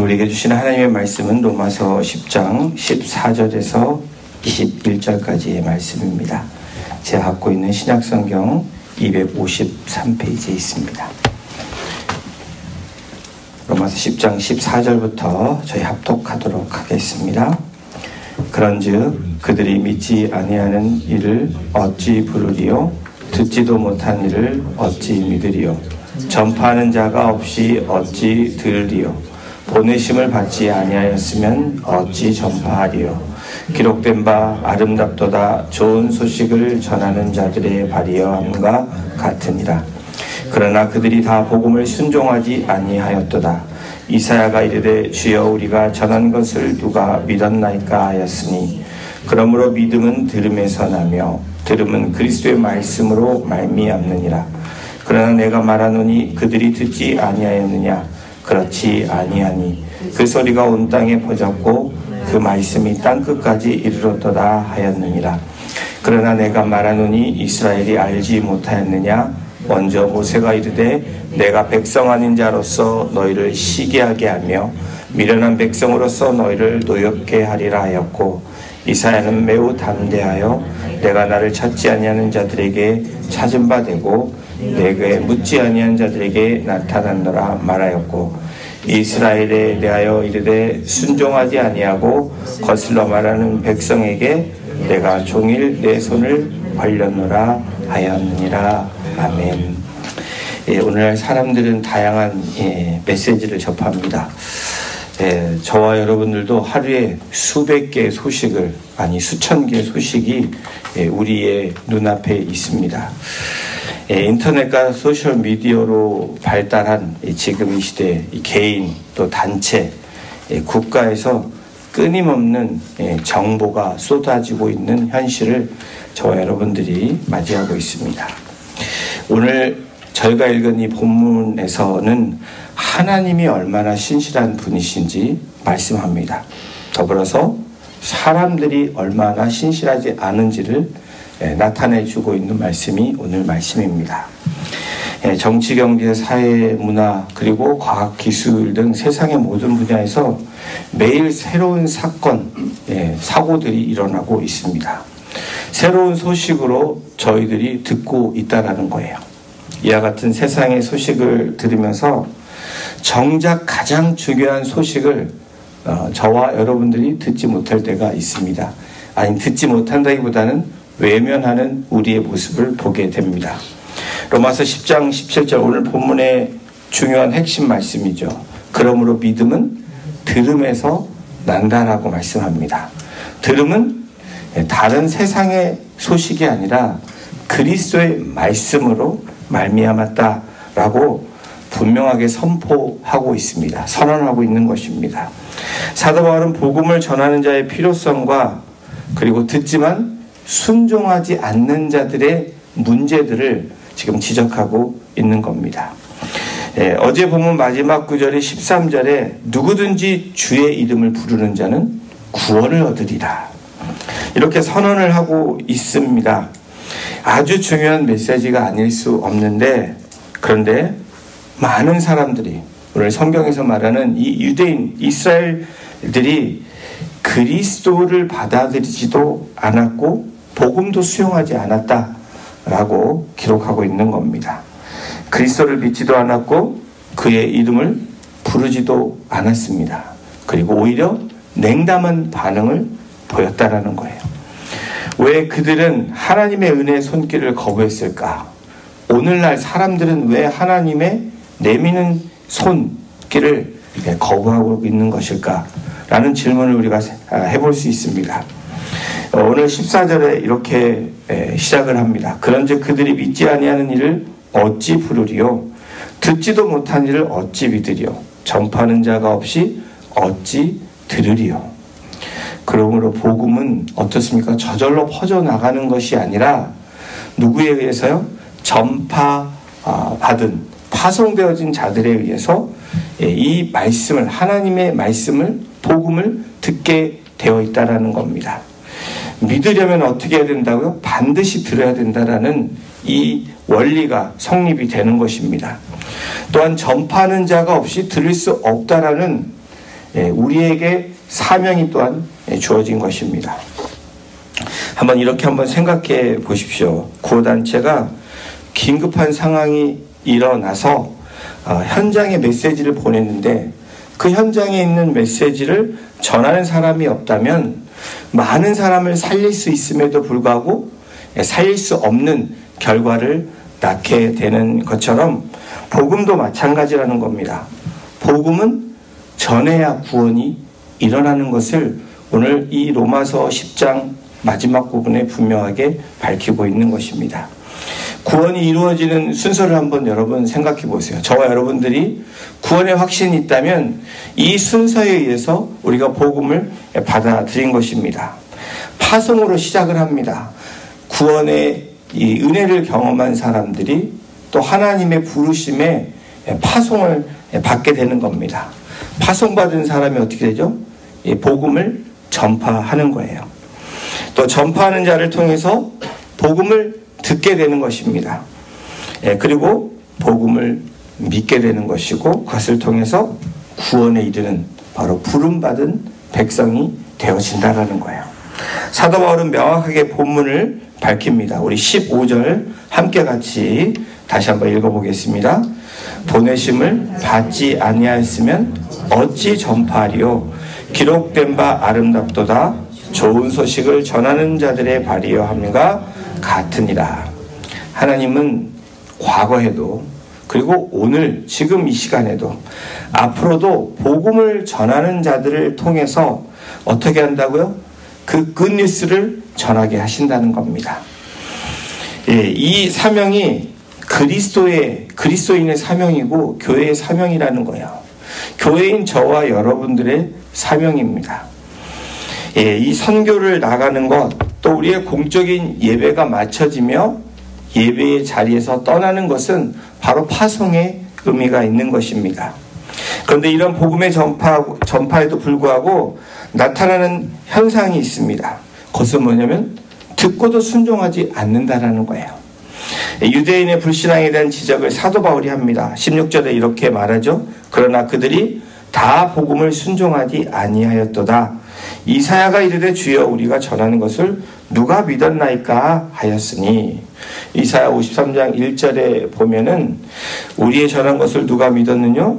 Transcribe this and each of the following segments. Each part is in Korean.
우리에게 주신 하나님의 말씀은 로마서 10장 14절에서 21절까지의 말씀입니다. 제가 갖고 있는 신약성경 253페이지에 있습니다. 로마서 10장 14절부터 저희 합독하도록 하겠습니다. 그런즉 그들이 믿지 아니하는 이를 어찌 부르리요? 듣지도 못한 이를 어찌 믿으리요? 전파하는 자가 없이 어찌 들으리요? 보내심을 받지 아니하였으면 어찌 전파하리요? 기록된 바 아름답도다 좋은 소식을 전하는 자들의 발이여함과 같으니라. 그러나 그들이 다 복음을 순종하지 아니하였도다. 이사야가 이르되 주여 우리가 전한 것을 누가 믿었나이까 하였으니 그러므로 믿음은 들음에서 나며 들음은 그리스도의 말씀으로 말미암느니라. 그러나 내가 말하노니 그들이 듣지 아니하였느냐? 그렇지 아니하니 그 소리가 온 땅에 퍼졌고 그 말씀이 땅끝까지 이르렀도다 하였느니라. 그러나 내가 말하노니 이스라엘이 알지 못하였느냐? 먼저 모세가 이르되 내가 백성 아닌 자로서 너희를 시기하게 하며 미련한 백성으로서 너희를 노엽게 하리라 하였고, 이사야는 매우 담대하여 내가 나를 찾지 아니하는 자들에게 찾은 바 되고 내게 묻지 아니한 자들에게 나타났노라 말하였고, 이스라엘에 대하여 이르되 순종하지 아니하고 거슬러 말하는 백성에게 내가 종일 내 손을 벌렸노라 하였느니라. 아멘. 오늘날 사람들은 다양한 메시지를 접합니다. 저와 여러분들도 하루에 수백 개의 소식을, 아니 수천 개의 소식이 우리의 눈앞에 있습니다. 인터넷과 소셜미디어로 발달한 지금 이 시대, 개인 또 단체, 국가에서 끊임없는 정보가 쏟아지고 있는 현실을 저와 여러분들이 맞이하고 있습니다. 오늘 저희가 읽은 이 본문에서는 하나님이 얼마나 신실한 분이신지 말씀합니다. 더불어서 사람들이 얼마나 신실하지 않은지를 나타내주고 있는 말씀이 오늘 말씀입니다. 정치, 경제, 사회, 문화, 그리고 과학, 기술 등 세상의 모든 분야에서 매일 새로운 사건, 사고들이 일어나고 있습니다. 새로운 소식으로 저희들이 듣고 있다는 거예요. 이와 같은 세상의 소식을 들으면서 정작 가장 중요한 소식을 저와 여러분들이 듣지 못할 때가 있습니다. 아니, 듣지 못한다기보다는 외면하는 우리의 모습을 보게 됩니다. 로마서 10장 17절, 오늘 본문의 중요한 핵심 말씀이죠. 그러므로 믿음은 들음에서 난다라고 말씀합니다. 들음은 다른 세상의 소식이 아니라 그리스도의 말씀으로 말미암았다라고 분명하게 선포하고 있습니다. 선언하고 있는 것입니다. 사도 바울은 복음을 전하는 자의 필요성과 그리고 듣지만 순종하지 않는 자들의 문제들을 지금 지적하고 있는 겁니다. 어제 본문 마지막 구절의 13절에 누구든지 주의 이름을 부르는 자는 구원을 얻으리라, 이렇게 선언을 하고 있습니다. 아주 중요한 메시지가 아닐 수 없는데, 그런데 많은 사람들이, 오늘 성경에서 말하는 이 유대인 이스라엘들이 그리스도를 받아들이지도 않았고 복음도 수용하지 않았다라고 기록하고 있는 겁니다. 그리스도를 믿지도 않았고 그의 이름을 부르지도 않았습니다. 그리고 오히려 냉담한 반응을 보였다라는 거예요. 왜 그들은 하나님의 은혜의 손길을 거부했을까? 오늘날 사람들은 왜 하나님의 내미는 손길을 거부하고 있는 것일까? 라는 질문을 우리가 해볼 수 있습니다. 오늘 14절에 이렇게 시작을 합니다. 그런즉 그들이 믿지 아니하는 일을 어찌 부르리요? 듣지도 못한 일을 어찌 믿으리요? 전파하는 자가 없이 어찌 들으리요? 그러므로 복음은 어떻습니까? 저절로 퍼져나가는 것이 아니라 누구에 의해서요? 전파받은, 파송되어진 자들에 의해서 이 말씀을, 하나님의 말씀을, 복음을 듣게 되어 있다라는 겁니다. 믿으려면 어떻게 해야 된다고요? 반드시 들어야 된다라는 이 원리가 성립이 되는 것입니다. 또한 전파하는 자가 없이 들을 수 없다라는 우리에게 사명이 또한 주어진 것입니다. 한번 생각해 보십시오. 구호단체가 긴급한 상황이 일어나서 현장에 메시지를 보냈는데 그 현장에 있는 메시지를 전하는 사람이 없다면 많은 사람을 살릴 수 있음에도 불구하고 살릴 수 없는 결과를 낳게 되는 것처럼 복음도 마찬가지라는 겁니다. 복음은 전해야 구원이 일어나는 것을 오늘 이 로마서 10장 마지막 부분에 분명하게 밝히고 있는 것입니다. 구원이 이루어지는 순서를 한번 여러분 생각해 보세요. 저와 여러분들이 구원의 확신이 있다면 이 순서에 의해서 우리가 복음을 받아들인 것입니다. 파송으로 시작을 합니다. 구원의 이 은혜를 경험한 사람들이 또 하나님의 부르심에 파송을 받게 되는 겁니다. 파송받은 사람이 어떻게 되죠? 복음을 전파하는 거예요. 또 전파하는 자를 통해서 복음을 듣게 되는 것입니다. 그리고 복음을 믿게 되는 것이고 그것을 통해서 구원에 이르는 바로 부름받은 백성이 되어진다는 거예요. 사도 바울은 명확하게 본문을 밝힙니다. 우리 15절 함께 같이 다시 한번 읽어보겠습니다. 보내심을 받지 아니하였으면 어찌 전파하리요? 기록된 바 아름답도다. 좋은 소식을 전하는 자들의 발이여 함과 같으니라. 하나님은 과거에도 그리고 오늘 지금 이 시간에도 앞으로도 복음을 전하는 자들을 통해서 어떻게 한다고요? 그 굿뉴스를 전하게 하신다는 겁니다. 이 사명이 그리스도인의 사명이고 교회의 사명이라는 거예요. 교회인 저와 여러분들의 사명입니다. 이 선교를 나가는 것, 또 우리의 공적인 예배가 마쳐지며 예배의 자리에서 떠나는 것은 바로 파송의 의미가 있는 것입니다. 그런데 이런 복음의 전파에도 불구하고 나타나는 현상이 있습니다. 그것은 뭐냐면 듣고도 순종하지 않는다라는 거예요. 유대인의 불신앙에 대한 지적을 사도 바울이 합니다. 16절에 이렇게 말하죠. 그러나 그들이 다 복음을 순종하지 아니하였도다. 이사야가 이르되 주여 우리가 전하는 것을 누가 믿었나이까 하였으니. 이사야 53장 1절에 보면은 우리의 전한 것을 누가 믿었느냐?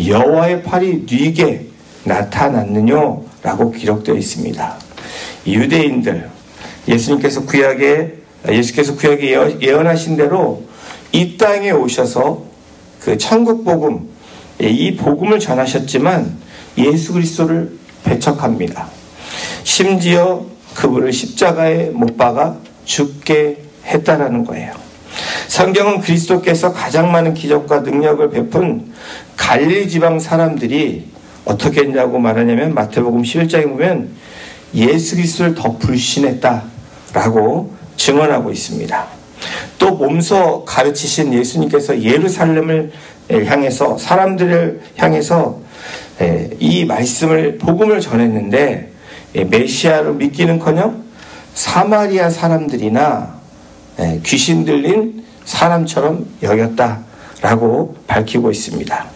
여호와의 팔이 네게 나타났느냐? 라고 기록되어 있습니다. 유대인들, 예수께서 구약에 예언하신 대로 이 땅에 오셔서 그 천국 복음, 이 복음을 전하셨지만 예수 그리스도를 배척합니다. 심지어 그분을 십자가에 못 박아 죽게 했다라는 거예요. 성경은 그리스도께서 가장 많은 기적과 능력을 베푼 갈릴리 지방 사람들이 어떻게 했냐고 말하냐면 마태복음 11장에 보면 예수 그리스도를 더 불신했다라고 증언하고 있습니다. 또 몸소 가르치신 예수님께서 예루살렘을 향해서 사람들을 향해서 이 말씀을 복음을 전했는데 메시아를 믿기는커녕 사마리아 사람들이나 귀신 들린 사람처럼 여겼다라고 밝히고 있습니다.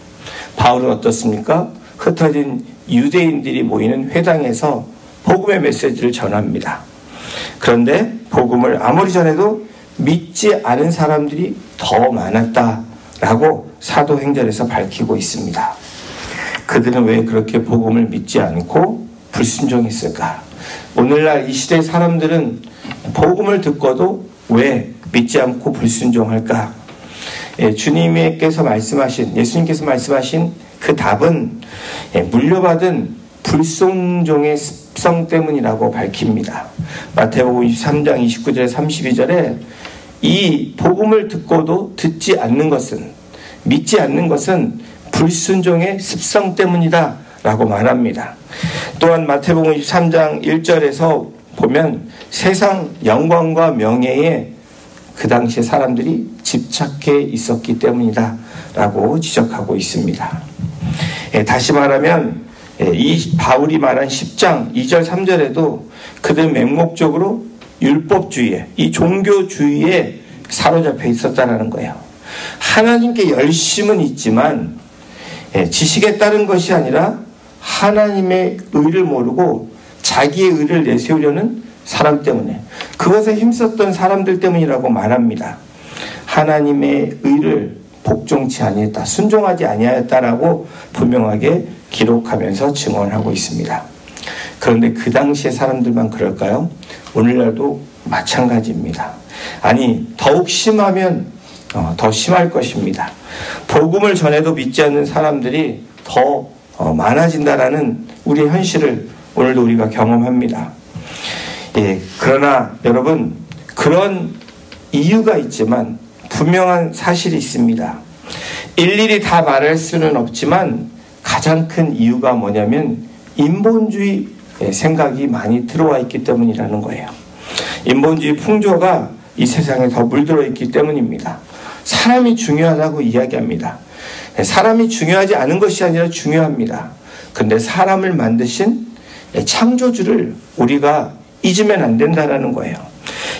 바울은 어떻습니까? 흩어진 유대인들이 모이는 회당에서 복음의 메시지를 전합니다. 그런데 복음을 아무리 전해도 믿지 않은 사람들이 더 많았다라고 사도행전에서 밝히고 있습니다. 그들은 왜 그렇게 복음을 믿지 않고 불순종했을까? 오늘날 이 시대의 사람들은 복음을 듣고도 왜 믿지 않고 불순종할까? 주님께서 말씀하신, 예수님께서 말씀하신 그 답은 물려받은 불순종의 습성 때문이라고 밝힙니다. 마태복음 23장 29절에 32절에 이 복음을 듣고도 듣지 않는 것은, 믿지 않는 것은 불순종의 습성 때문이다 라고 말합니다. 또한 마태복음 23장 1절에서 보면 세상 영광과 명예에 그 당시에 사람들이 집착해 있었기 때문이다 라고 지적하고 있습니다. 다시 말하면 이 바울이 말한 10장 2절 3절에도 그들 맹목적으로 율법주의에, 이 종교주의에 사로잡혀 있었다는 거예요. 하나님께 열심은 있지만 지식에 따른 것이 아니라 하나님의 의를 모르고 자기의 의를 내세우려는 사람 때문에, 그것에 힘썼던 사람들 때문이라고 말합니다. 하나님의 의를 복종치 아니했다, 순종하지 아니하였다라고 분명하게 기록하면서 증언하고 있습니다. 그런데 그 당시의 사람들만 그럴까요? 오늘날도 마찬가지입니다. 아니, 더욱 심하면 더 심할 것입니다. 복음을 전해도 믿지 않는 사람들이 더 많아진다라는 우리의 현실을 오늘도 우리가 경험합니다. 예, 그러나 여러분, 그런 이유가 있지만 분명한 사실이 있습니다. 일일이 다 말할 수는 없지만 가장 큰 이유가 뭐냐면 인본주의 생각이 많이 들어와 있기 때문이라는 거예요. 인본주의 풍조가 이 세상에 더 물들어 있기 때문입니다. 사람이 중요하다고 이야기합니다. 사람이 중요하지 않은 것이 아니라 중요합니다. 근데 사람을 만드신 창조주를 우리가 잊으면 안 된다는 거예요.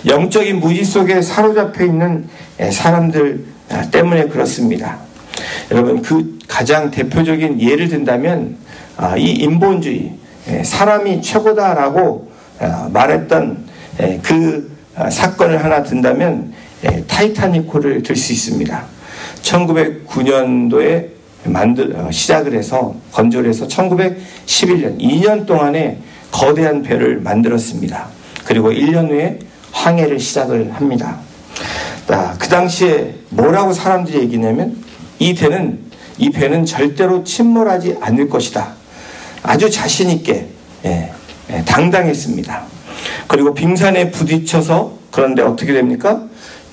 영적인 무지 속에 사로잡혀 있는 사람들 때문에 그렇습니다. 여러분, 그 가장 대표적인 예를 든다면 이 인본주의, 사람이 최고다라고 말했던 그 사건을 하나 든다면 타이타닉호를 들 수 있습니다. 1909년도에 시작을 해서 건조를 해서 1911년 2년 동안에 거대한 배를 만들었습니다. 그리고 1년 후에 항해를 시작을 합니다. 그 당시에 뭐라고 사람들이 얘기냐면 이 배는 절대로 침몰하지 않을 것이다. 아주 자신 있게 당당했습니다. 그리고 빙산에 부딪혀서, 그런데 어떻게 됩니까?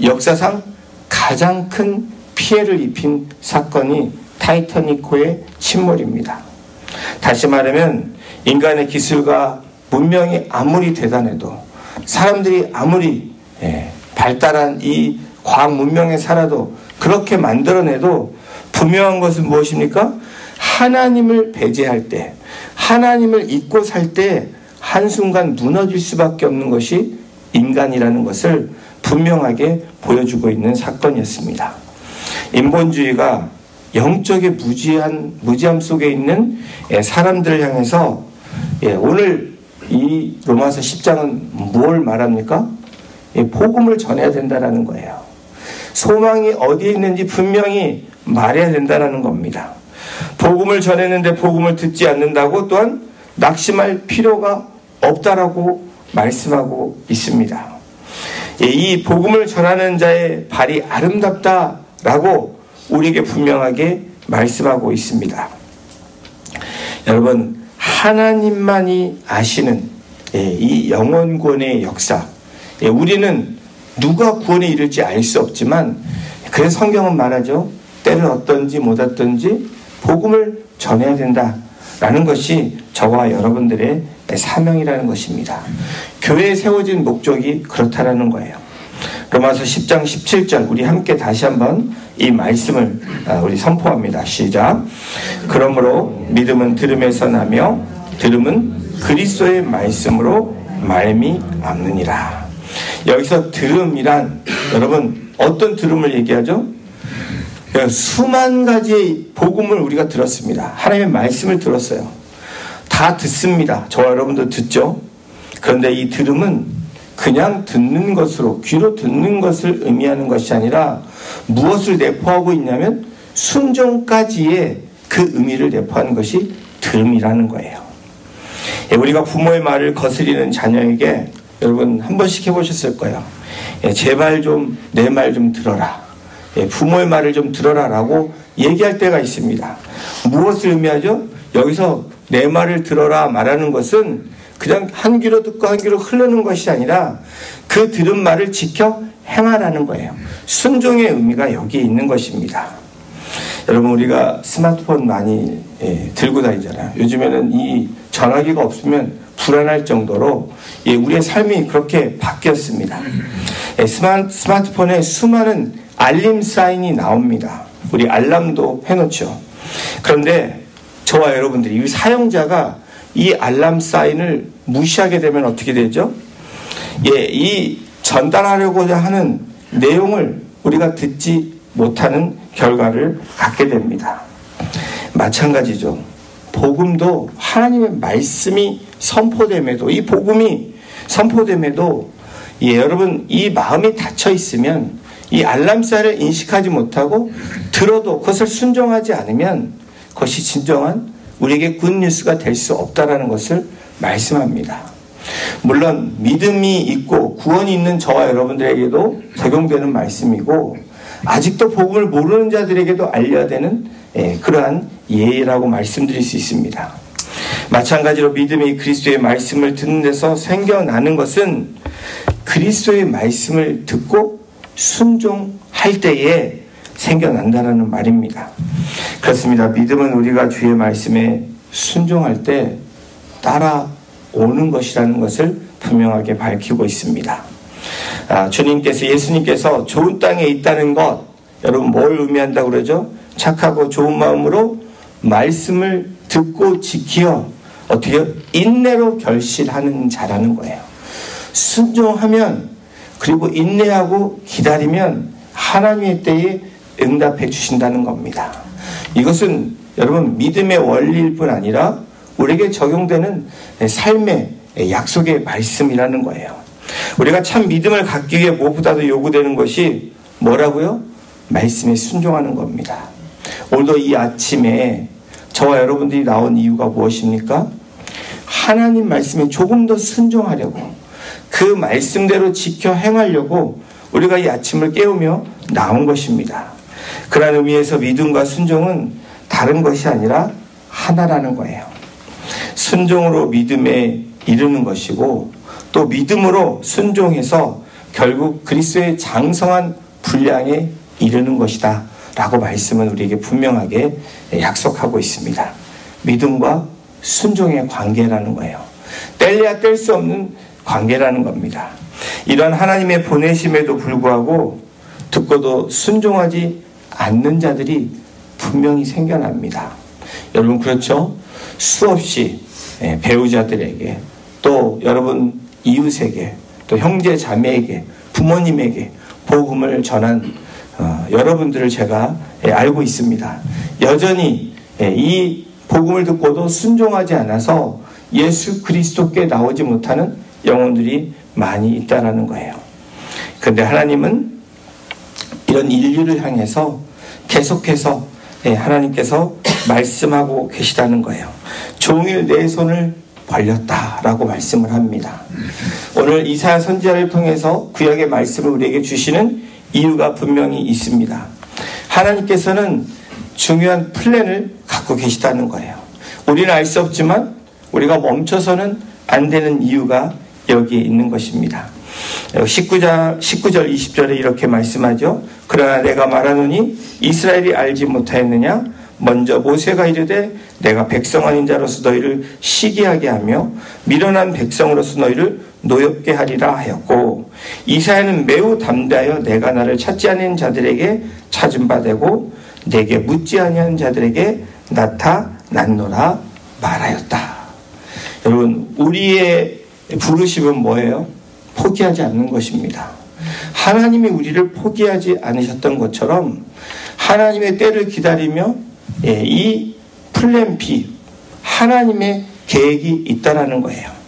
역사상 가장 큰 피해를 입힌 사건이 타이타닉호의 침몰입니다. 다시 말하면 인간의 기술과 문명이 아무리 대단해도, 사람들이 아무리 발달한 이 과학 문명에 살아도, 그렇게 만들어내도 분명한 것은 무엇입니까? 하나님을 배제할 때, 하나님을 잊고 살 때 한순간 무너질 수밖에 없는 것이 인간이라는 것을 분명하게 보여주고 있는 사건이었습니다. 인본주의가 영적의 무지함 속에 있는 사람들을 향해서, 오늘 이 로마서 10장은 뭘 말합니까? 복음을 전해야 된다는 거예요. 소망이 어디에 있는지 분명히 말해야 된다는 겁니다. 복음을 전했는데 복음을 듣지 않는다고 또한 낙심할 필요가 없다라고 말씀하고 있습니다. 이 복음을 전하는 자의 발이 아름답다라고 우리에게 분명하게 말씀하고 있습니다. 여러분, 하나님만이 아시는 이 영원 구원의 역사, 우리는 누가 구원에 이를지 알 수 없지만, 그래서 성경은 말하죠. 때는 어떤지 못 어떤지 복음을 전해야 된다라는 것이 저와 여러분들의 사명이라는 것입니다. 교회에 세워진 목적이 그렇다라는 거예요. 로마서 10장 17절 우리 함께 다시 한번 이 말씀을 우리 선포합니다. 시작. 그러므로 믿음은 들음에서 나며 들음은 그리스도의 말씀으로 말미암느니라. 여기서 들음이란, 여러분, 어떤 들음을 얘기하죠? 수만 가지의 복음을 우리가 들었습니다. 하나님의 말씀을 들었어요. 다 듣습니다. 저와 여러분도 듣죠. 그런데 이 들음은 그냥 듣는 것으로, 귀로 듣는 것을 의미하는 것이 아니라 무엇을 내포하고 있냐면 순종까지의 그 의미를 내포하는 것이 들음이라는 거예요. 우리가 부모의 말을 거스리는 자녀에게 여러분 한 번씩 해보셨을 거예요. 제발 좀 내 말 좀 들어라. 부모의 말을 좀 들어라 라고 얘기할 때가 있습니다. 무엇을 의미하죠? 여기서 내 말을 들어라 말하는 것은 그냥 한 귀로 듣고 한 귀로 흐르는 것이 아니라 그 들은 말을 지켜 행하라는 거예요. 순종의 의미가 여기에 있는 것입니다. 여러분, 우리가 스마트폰 많이 들고 다니잖아요. 요즘에는 이 전화기가 없으면 불안할 정도로 우리의 삶이 그렇게 바뀌었습니다. 스마트폰에 수많은 알림 사인이 나옵니다. 우리 알람도 해놓죠. 그런데 저와 여러분들이, 이 사용자가 이 알람 사인을 무시하게 되면 어떻게 되죠? 이 전달하려고자 하는 내용을 우리가 듣지 못하는 결과를 갖게 됩니다. 마찬가지죠. 복음도 하나님의 말씀이 선포됨에도, 이 복음이 선포됨에도 여러분 이 마음이 닫혀 있으면, 이 알람살을 인식하지 못하고 들어도 그것을 순종하지 않으면 그것이 진정한 우리에게 굿뉴스가 될 수 없다라는 것을 말씀합니다. 물론 믿음이 있고 구원이 있는 저와 여러분들에게도 적용되는 말씀이고, 아직도 복음을 모르는 자들에게도 알려야 되는 그러한 예라고 말씀드릴 수 있습니다. 마찬가지로 믿음이 그리스도의 말씀을 듣는 데서 생겨나는 것은 그리스도의 말씀을 듣고 순종할 때에 생겨난다는 말입니다. 그렇습니다. 믿음은 우리가 주의 말씀에 순종할 때 따라오는 것이라는 것을 분명하게 밝히고 있습니다. 예수님께서 좋은 땅에 있다는 것, 여러분 뭘 의미한다고 그러죠? 착하고 좋은 마음으로 말씀을 듣고 지키어 어떻게 인내로 결실하는 자라는 거예요. 순종하면, 그리고 인내하고 기다리면 하나님의 때에 응답해 주신다는 겁니다. 이것은 여러분 믿음의 원리일 뿐 아니라 우리에게 적용되는 삶의 약속의 말씀이라는 거예요. 우리가 참 믿음을 갖기 위해 무엇보다도 요구되는 것이 뭐라고요? 말씀에 순종하는 겁니다. 오늘도 이 아침에 저와 여러분들이 나온 이유가 무엇입니까? 하나님 말씀에 조금 더 순종하려고, 그 말씀대로 지켜 행하려고 우리가 이 아침을 깨우며 나온 것입니다. 그런 의미에서 믿음과 순종은 다른 것이 아니라 하나라는 거예요. 순종으로 믿음에 이르는 것이고, 또 믿음으로 순종해서 결국 그리스도의 장성한 분량에 이르는 것이다 라고 말씀은 우리에게 분명하게 약속하고 있습니다. 믿음과 순종의 관계라는 거예요. 뗄래야 뗄 수 없는 관계라는 겁니다. 이런 하나님의 보내심에도 불구하고 듣고도 순종하지 않는 자들이 분명히 생겨납니다. 여러분 그렇죠? 수없이 배우자들에게, 또 여러분 이웃에게, 또 형제 자매에게, 부모님에게 복음을 전한 여러분들을 제가 알고 있습니다. 여전히 이 복음을 듣고도 순종하지 않아서 예수 그리스도께 나오지 못하는 영혼들이 많이 있다는 거예요. 그런데 하나님은 이런 인류를 향해서 계속해서 하나님께서 말씀하고 계시다는 거예요. 종일 내 손을 벌렸다라고 말씀을 합니다. 오늘 이사야 선지자를 통해서 구약의 말씀을 우리에게 주시는 이유가 분명히 있습니다. 하나님께서는 중요한 플랜을 갖고 계시다는 거예요. 우리는 알 수 없지만 우리가 멈춰서는 안 되는 이유가 여기에 있는 것입니다. 19절 20절에 이렇게 말씀하죠. 그러나 내가 말하노니 이스라엘이 알지 못하였느냐? 먼저 모세가 이르되 내가 백성 아닌 자로서 너희를 시기하게 하며 미련한 백성으로서 너희를 노엽게 하리라 하였고, 이사야는 매우 담대하여 내가 나를 찾지 않은 자들에게 찾은 바 되고 내게 묻지 아니한 자들에게 나타났노라 말하였다. 여러분 우리의 부르심은 뭐예요? 포기하지 않는 것입니다. 하나님이 우리를 포기하지 않으셨던 것처럼 하나님의 때를 기다리며 이 플랜 B, 하나님의 계획이 있다라는 거예요.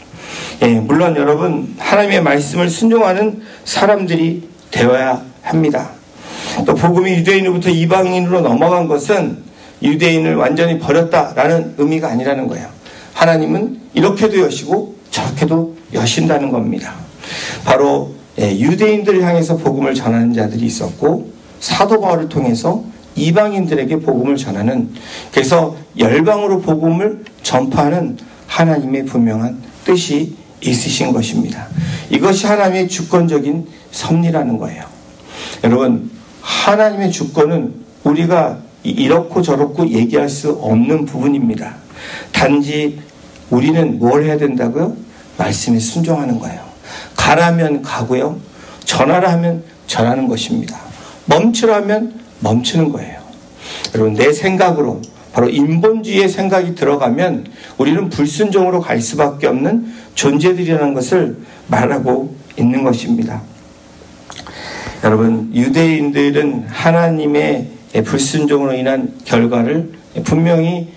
물론 여러분 하나님의 말씀을 순종하는 사람들이 되어야 합니다. 또 복음이 유대인으로부터 이방인으로 넘어간 것은 유대인을 완전히 버렸다라는 의미가 아니라는 거예요. 하나님은 이렇게도 여시고 저렇게도 여신다는 겁니다. 바로 유대인들을 향해서 복음을 전하는 자들이 있었고, 사도 바울을 통해서 이방인들에게 복음을 전하는, 그래서 열방으로 복음을 전파하는 하나님의 분명한 뜻이 있으신 것입니다. 이것이 하나님의 주권적인 섭리라는 거예요. 여러분 하나님의 주권은 우리가 이렇고 저렇고 얘기할 수 없는 부분입니다. 단지 우리는 뭘 해야 된다고요? 말씀에 순종하는 거예요. 가라면 가고요, 전하라 하면 전하는 것입니다. 멈추라면 멈추는 거예요. 여러분 내 생각으로, 바로 인본주의의 생각이 들어가면 우리는 불순종으로 갈 수밖에 없는 존재들이라는 것을 말하고 있는 것입니다. 여러분 유대인들은 하나님의 불순종으로 인한 결과를 분명히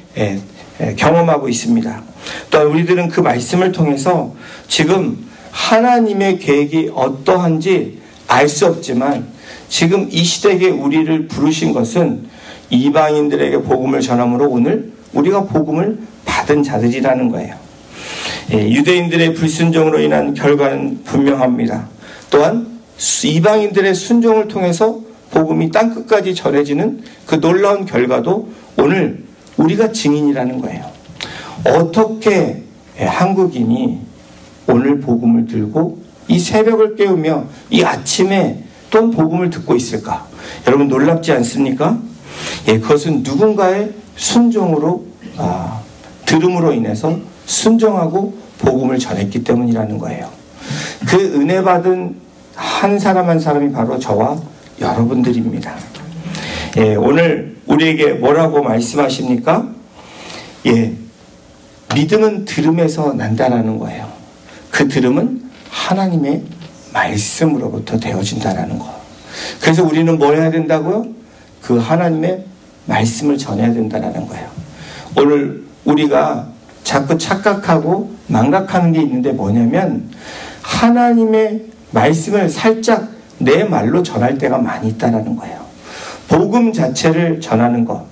경험하고 있습니다. 또한 우리들은 그 말씀을 통해서 지금 하나님의 계획이 어떠한지 알 수 없지만 지금 이 시대에 우리를 부르신 것은 이방인들에게 복음을 전함으로 오늘 우리가 복음을 받은 자들이라는 거예요. 유대인들의 불순종으로 인한 결과는 분명합니다. 또한 이방인들의 순종을 통해서 복음이 땅끝까지 전해지는 그 놀라운 결과도 오늘 우리가 증인이라는 거예요. 어떻게 한국인이 오늘 복음을 들고 이 새벽을 깨우며 이 아침에 또 복음을 듣고 있을까? 여러분 놀랍지 않습니까? 그것은 누군가의 순종으로 들음으로 인해서 순종하고 복음을 전했기 때문이라는 거예요. 그 은혜 받은 한 사람 한 사람이 바로 저와 여러분들입니다. 오늘 우리에게 뭐라고 말씀하십니까? 믿음은 들음에서 난다라는 거예요. 그 들음은 하나님의 말씀으로부터 되어진다라는 거. 그래서 우리는 뭘 해야 된다고요? 그 하나님의 말씀을 전해야 된다라는 거예요. 오늘 우리가 자꾸 착각하고 망각하는 게 있는데 뭐냐면 하나님의 말씀을 살짝 내 말로 전할 때가 많이 있다라는 거예요. 복음 자체를 전하는 것.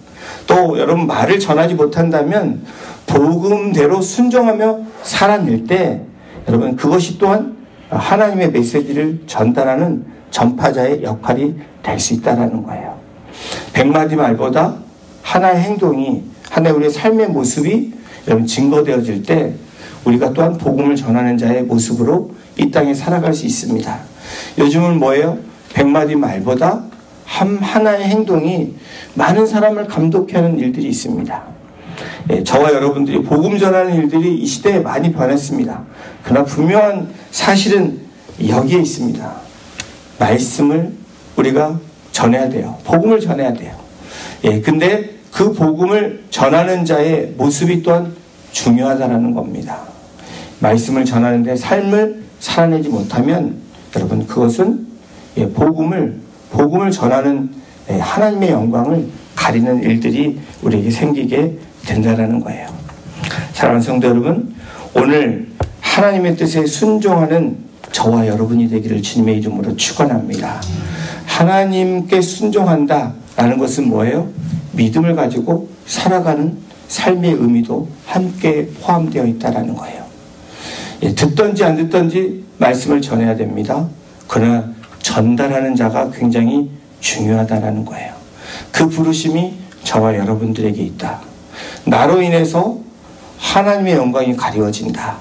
또 여러분 말을 전하지 못한다면 복음대로 순종하며 살아낼 때 여러분 그것이 또한 하나님의 메시지를 전달하는 전파자의 역할이 될 수 있다는 거예요. 100마디 말보다 하나의 행동이 하나의 우리의 삶의 모습이 여러분 증거되어질 때 우리가 또한 복음을 전하는 자의 모습으로 이 땅에 살아갈 수 있습니다. 요즘은 뭐예요? 100마디 말보다 하나의 행동이 많은 사람을 감동케 하는 일들이 있습니다. 저와 여러분들이 복음 전하는 일들이 이 시대에 많이 변했습니다. 그러나 분명한 사실은 여기에 있습니다. 말씀을 우리가 전해야 돼요. 복음을 전해야 돼요. 근데 그 복음을 전하는 자의 모습이 또한 중요하다는 겁니다. 말씀을 전하는데 삶을 살아내지 못하면 여러분 그것은 복음을 전하는 하나님의 영광을 가리는 일들이 우리에게 생기게 된다는 거예요. 사랑하는 성도 여러분, 오늘 하나님의 뜻에 순종하는 저와 여러분이 되기를 주님의 이름으로 축원합니다. 하나님께 순종한다라는 것은 뭐예요? 믿음을 가지고 살아가는 삶의 의미도 함께 포함되어 있다는 거예요. 듣든지 안 듣든지 말씀을 전해야 됩니다. 그러나 전달하는 자가 굉장히 중요하다는 거예요. 그 부르심이 저와 여러분들에게 있다. 나로 인해서 하나님의 영광이 가리워진다.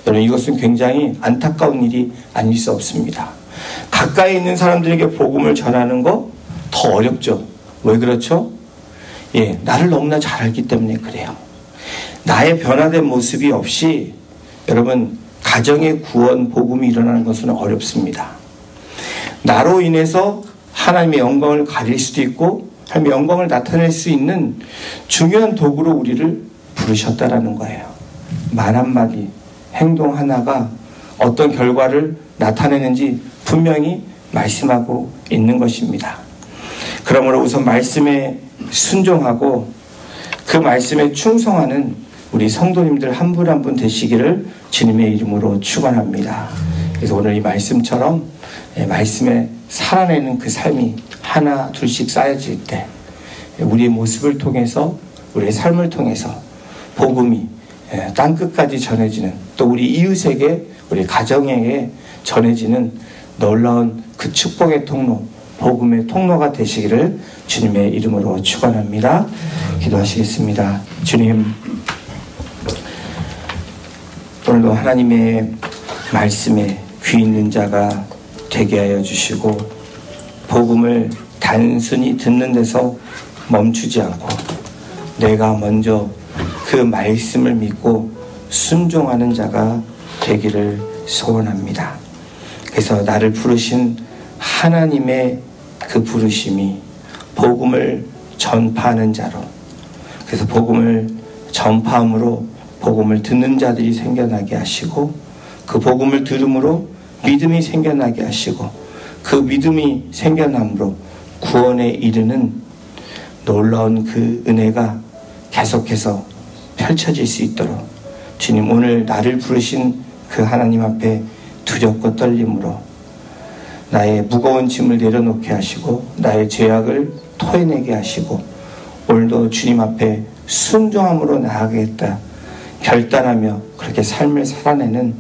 여러분 이것은 굉장히 안타까운 일이 아닐 수 없습니다. 가까이 있는 사람들에게 복음을 전하는 거 더 어렵죠. 왜 그렇죠? 나를 너무나 잘 알기 때문에 그래요. 나의 변화된 모습이 없이 여러분 가정의 구원 복음이 일어나는 것은 어렵습니다. 나로 인해서 하나님의 영광을 가릴 수도 있고 하나님의 영광을 나타낼 수 있는 중요한 도구로 우리를 부르셨다라는 거예요. 말 한마디, 행동 하나가 어떤 결과를 나타내는지 분명히 말씀하고 있는 것입니다. 그러므로 우선 말씀에 순종하고 그 말씀에 충성하는 우리 성도님들 한 분 한 분 되시기를 주님의 이름으로 축원합니다. 그래서 오늘 이 말씀처럼 말씀에 살아내는 그 삶이 하나 둘씩 쌓여질 때 우리의 모습을 통해서 우리의 삶을 통해서 복음이 땅끝까지 전해지는 또 우리 이웃에게 우리 가정에게 전해지는 놀라운 그 축복의 통로 복음의 통로가 되시기를 주님의 이름으로 축원합니다. 기도하시겠습니다. 주님 오늘도 하나님의 말씀에 귀 있는 자가 되게 하여 주시고 복음을 단순히 듣는 데서 멈추지 않고 내가 먼저 그 말씀을 믿고 순종하는 자가 되기를 소원합니다. 그래서 나를 부르신 하나님의 그 부르심이 복음을 전파하는 자로 그래서 복음을 전파함으로 복음을 듣는 자들이 생겨나게 하시고 그 복음을 들음으로 믿음이 생겨나게 하시고 그 믿음이 생겨남으로 구원에 이르는 놀라운 그 은혜가 계속해서 펼쳐질 수 있도록 주님 오늘 나를 부르신 그 하나님 앞에 두렵고 떨림으로 나의 무거운 짐을 내려놓게 하시고 나의 죄악을 토해내게 하시고 오늘도 주님 앞에 순종함으로 나아가겠다 결단하며 그렇게 삶을 살아내는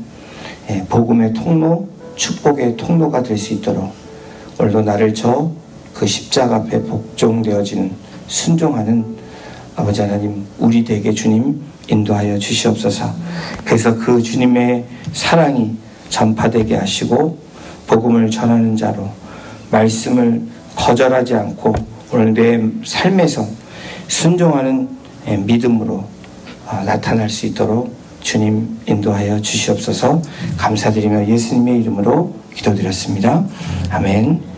복음의 통로, 축복의 통로가 될 수 있도록 오늘도 나를 저 그 십자가 앞에 복종되어지는 순종하는 아버지 하나님 우리 되게 주님 인도하여 주시옵소서. 그래서 그 주님의 사랑이 전파되게 하시고 복음을 전하는 자로 말씀을 거절하지 않고 오늘 내 삶에서 순종하는 믿음으로 나타날 수 있도록 주님 인도하여 주시옵소서. 감사드리며 예수님의 이름으로 기도드렸습니다. 아멘.